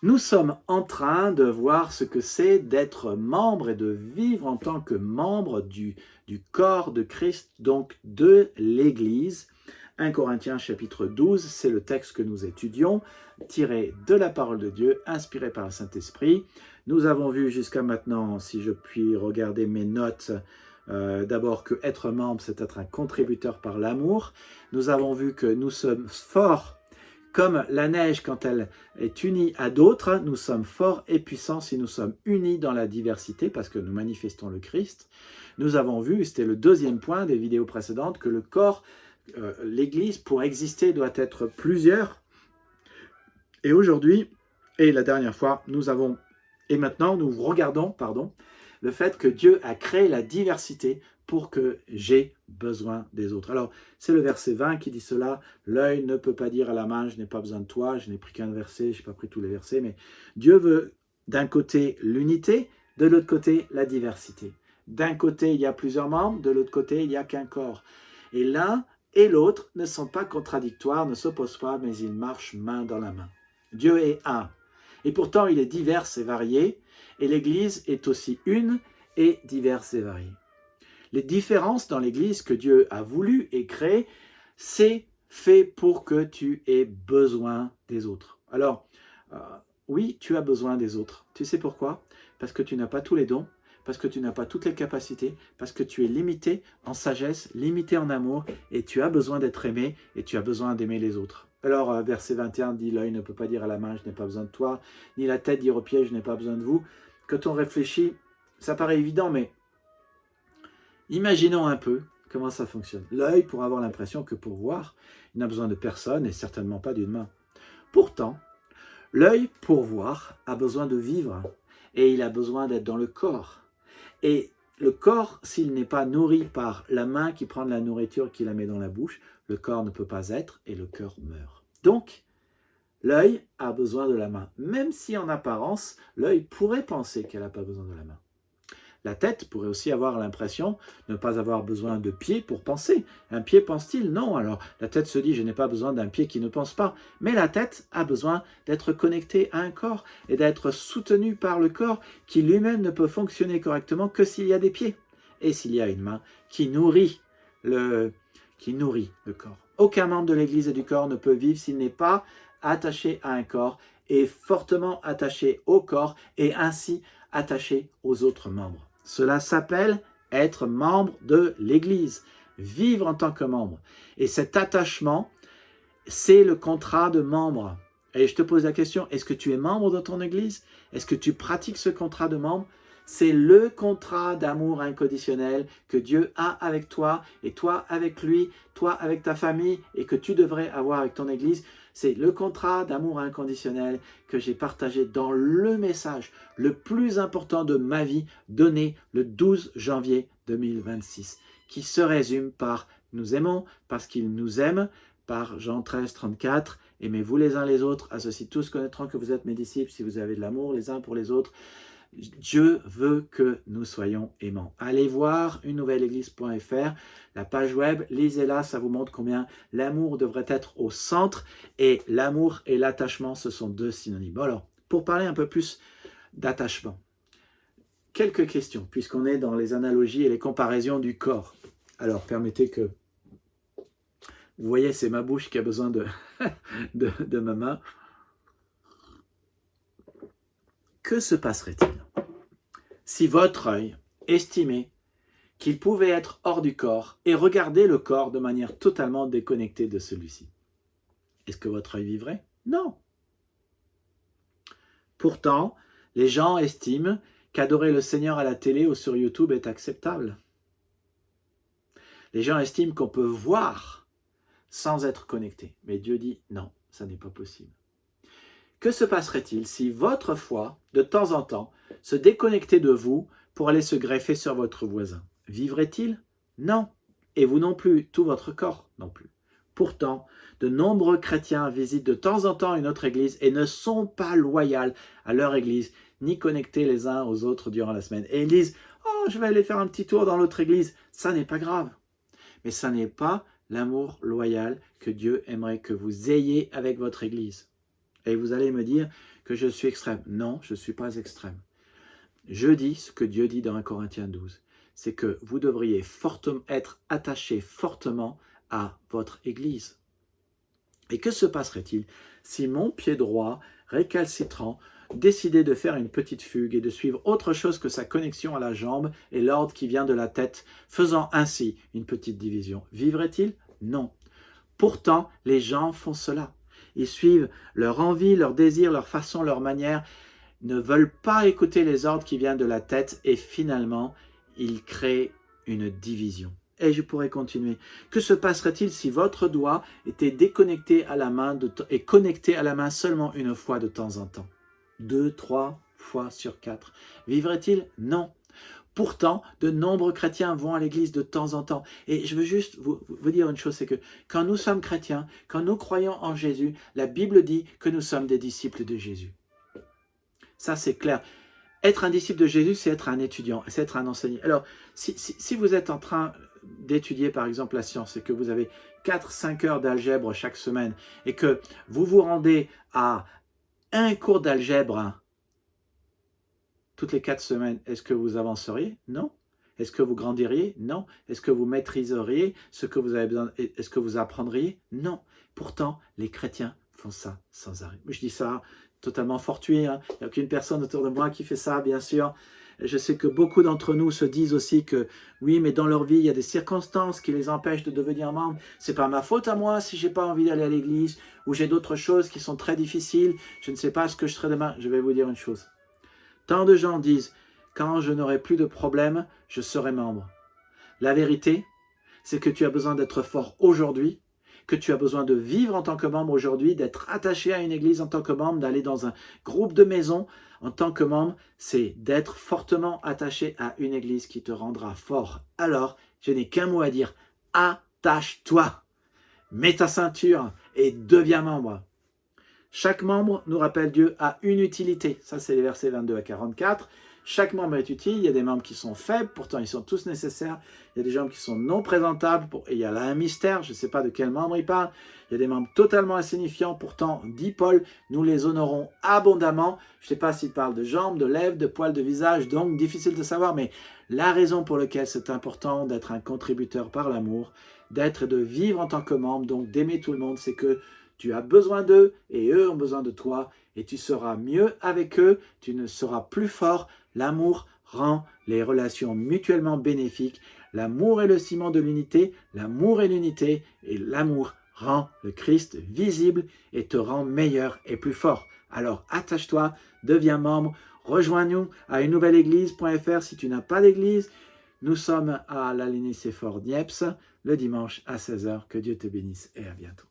Nous sommes en train de voir ce que c'est d'être membre et de vivre en tant que membre du corps de Christ, donc de l'Église. 1 Corinthiens chapitre 12, c'est le texte que nous étudions, tiré de la parole de Dieu, inspiré par le Saint-Esprit. Nous avons vu jusqu'à maintenant, si je puis regarder mes notes, d'abord que être membre, c'est être un contributeur par l'amour. Nous avons vu que nous sommes forts comme la neige quand elle est unie à d'autres. Nous sommes forts et puissants si nous sommes unis dans la diversité parce que nous manifestons le Christ. Nous avons vu, c'était le deuxième point des vidéos précédentes, que le corps, l'Église, pour exister, doit être plusieurs. Et aujourd'hui, et la dernière fois, maintenant nous regardons, le fait que Dieu a créé la diversité pour que j'ai besoin des autres. Alors, c'est le verset 20 qui dit cela. L'œil ne peut pas dire à la main, je n'ai pas besoin de toi. Je n'ai pris qu'un verset, je n'ai pas pris tous les versets. Mais Dieu veut d'un côté l'unité, de l'autre côté la diversité. D'un côté, il y a plusieurs membres, de l'autre côté, il n'y a qu'un corps. Et l'un et l'autre ne sont pas contradictoires, ne s'opposent pas, mais ils marchent main dans la main. Dieu est un. Et pourtant, il est divers et varié. Et l'Église est aussi une et diverse et variée. Les différences dans l'Église que Dieu a voulu et créé, c'est fait pour que tu aies besoin des autres. Alors, oui, tu as besoin des autres. Tu sais pourquoi? Parce que tu n'as pas tous les dons, parce que tu n'as pas toutes les capacités, parce que tu es limité en sagesse, limité en amour, et tu as besoin d'être aimé, et tu as besoin d'aimer les autres. Alors, verset 21 dit, l'œil ne peut pas dire à la main, je n'ai pas besoin de toi, ni la tête dire au pied, je n'ai pas besoin de vous. Quand on réfléchit, ça paraît évident, mais imaginons un peu comment ça fonctionne. L'œil, pour avoir l'impression que pour voir, il n'a besoin de personne et certainement pas d'une main. Pourtant, l'œil, pour voir, a besoin de vivre et il a besoin d'être dans le corps. Et le corps, s'il n'est pas nourri par la main qui prend de la nourriture, qui la met dans la bouche, le corps ne peut pas être et le cœur meurt. Donc, l'œil a besoin de la main, même si en apparence, l'œil pourrait penser qu'elle n'a pas besoin de la main. La tête pourrait aussi avoir l'impression de ne pas avoir besoin de pied pour penser. Un pied pense-t-il? Non. Alors la tête se dit, je n'ai pas besoin d'un pied qui ne pense pas. Mais la tête a besoin d'être connectée à un corps et d'être soutenue par le corps qui lui-même ne peut fonctionner correctement que s'il y a des pieds et s'il y a une main qui nourrit le corps. Aucun membre de l'Église et du corps ne peut vivre s'il n'est pas attaché à un corps et fortement attaché au corps et ainsi attaché aux autres membres. Cela s'appelle être membre de l'Église, vivre en tant que membre. Et cet attachement, c'est le contrat de membre. Et je te pose la question, est-ce que tu es membre de ton Église? Est-ce que tu pratiques ce contrat de membre? C'est le contrat d'amour inconditionnel que Dieu a avec toi et toi avec lui, toi avec ta famille et que tu devrais avoir avec ton Église. C'est le contrat d'amour inconditionnel que j'ai partagé dans le message le plus important de ma vie donné le 12 janvier 2026 qui se résume par « Nous aimons parce qu'il nous aime » par Jean 13, 34. « Aimez-vous les uns les autres, à ceux-ci tous connaîtront que vous êtes mes disciples si vous avez de l'amour les uns pour les autres. » Dieu veut que nous soyons aimants. Allez voir unenouvelleéglise.fr, la page web, lisez-la, ça vous montre combien l'amour devrait être au centre et l'amour et l'attachement, ce sont deux synonymes. Bon alors, pour parler un peu plus d'attachement, quelques questions, puisqu'on est dans les analogies et les comparaisons du corps. Alors, permettez que... Vous voyez, c'est ma bouche qui a besoin de ma main. Que se passerait-il si votre œil estimait qu'il pouvait être hors du corps et regarder le corps de manière totalement déconnectée de celui-ci? Est-ce que votre œil vivrait? Non. Pourtant, les gens estiment qu'adorer le Seigneur à la télé ou sur YouTube est acceptable. Les gens estiment qu'on peut voir sans être connecté. Mais Dieu dit non, ça n'est pas possible. Que se passerait-il si votre foi, de temps en temps, se déconnectait de vous pour aller se greffer sur votre voisin? Vivrait-il? Non. Et vous non plus, tout votre corps non plus. Pourtant, de nombreux chrétiens visitent de temps en temps une autre église et ne sont pas loyaux à leur église, ni connectés les uns aux autres durant la semaine. Et ils disent « Oh, je vais aller faire un petit tour dans l'autre église. » Ça n'est pas grave. Mais ça n'est pas l'amour loyal que Dieu aimerait que vous ayez avec votre église. Et vous allez me dire que je suis extrême. Non, je ne suis pas extrême. Je dis ce que Dieu dit dans 1 Corinthiens 12. C'est que vous devriez être attaché fortement à votre Église. Et que se passerait-il si mon pied droit, récalcitrant, décidait de faire une petite fugue et de suivre autre chose que sa connexion à la jambe et l'ordre qui vient de la tête, faisant ainsi une petite division? Vivrait-il? Non. Pourtant, les gens font cela. Ils suivent leur envie, leur désir, leur façon, leur manière, ne veulent pas écouter les ordres qui viennent de la tête et finalement, ils créent une division. Et je pourrais continuer. Que se passerait-il si votre doigt était déconnecté à la main et connecté à la main seulement une fois de temps en temps? 2, 3 fois sur 4. Vivrait-il? Non. Pourtant, de nombreux chrétiens vont à l'église de temps en temps. Et je veux juste vous dire une chose, c'est que quand nous sommes chrétiens, quand nous croyons en Jésus, la Bible dit que nous sommes des disciples de Jésus. Ça, c'est clair. Être un disciple de Jésus, c'est être un étudiant, c'est être un enseignant. Alors, si vous êtes en train d'étudier, par exemple, la science, et que vous avez 4-5 heures d'algèbre chaque semaine, et que vous vous rendez à un cours d'algèbre toutes les 4 semaines, est-ce que vous avanceriez? Non. Est-ce que vous grandiriez? Non. Est-ce que vous maîtriseriez ce que vous avez besoin? Est-ce que vous apprendriez? Non. Pourtant, les chrétiens font ça sans arrêt. Je dis ça totalement fortuit, hein. Il n'y a aucune personne autour de moi qui fait ça, bien sûr. Je sais que beaucoup d'entre nous se disent aussi que oui, mais dans leur vie, il y a des circonstances qui les empêchent de devenir membres. C'est pas ma faute à moi si j'ai pas envie d'aller à l'église ou j'ai d'autres choses qui sont très difficiles. Je ne sais pas ce que je serai demain. Je vais vous dire une chose. Tant de gens disent quand je n'aurai plus de problème, je serai membre. La vérité, c'est que tu as besoin d'être fort aujourd'hui, que tu as besoin de vivre en tant que membre aujourd'hui, d'être attaché à une église en tant que membre, d'aller dans un groupe de maison en tant que membre, c'est d'être fortement attaché à une église qui te rendra fort. Alors, je n'ai qu'un mot à dire, attache-toi, mets ta ceinture et deviens membre. Chaque membre, nous rappelle Dieu, a une utilité. Ça, c'est les versets 22 à 44. Chaque membre est utile. Il y a des membres qui sont faibles, pourtant ils sont tous nécessaires. Il y a des membres qui sont non présentables, et il y a là un mystère, je ne sais pas de quel membre il parle. Il y a des membres totalement insignifiants, pourtant, dit Paul, nous les honorons abondamment. Je ne sais pas s'il parle de jambes, de lèvres, de poils de visage, donc difficile de savoir, mais la raison pour laquelle c'est important d'être un contributeur par l'amour, d'être et de vivre en tant que membre, donc d'aimer tout le monde, c'est que tu as besoin d'eux et eux ont besoin de toi et tu seras mieux avec eux, tu ne seras plus fort. L'amour rend les relations mutuellement bénéfiques. L'amour est le ciment de l'unité, l'amour est l'unité et l'amour rend le Christ visible et te rend meilleur et plus fort. Alors attache-toi, deviens membre, rejoins-nous à une nouvelle église.fr si tu n'as pas d'église. Nous sommes à la Ligny Séphore Niepce le dimanche à 16h. Que Dieu te bénisse et à bientôt.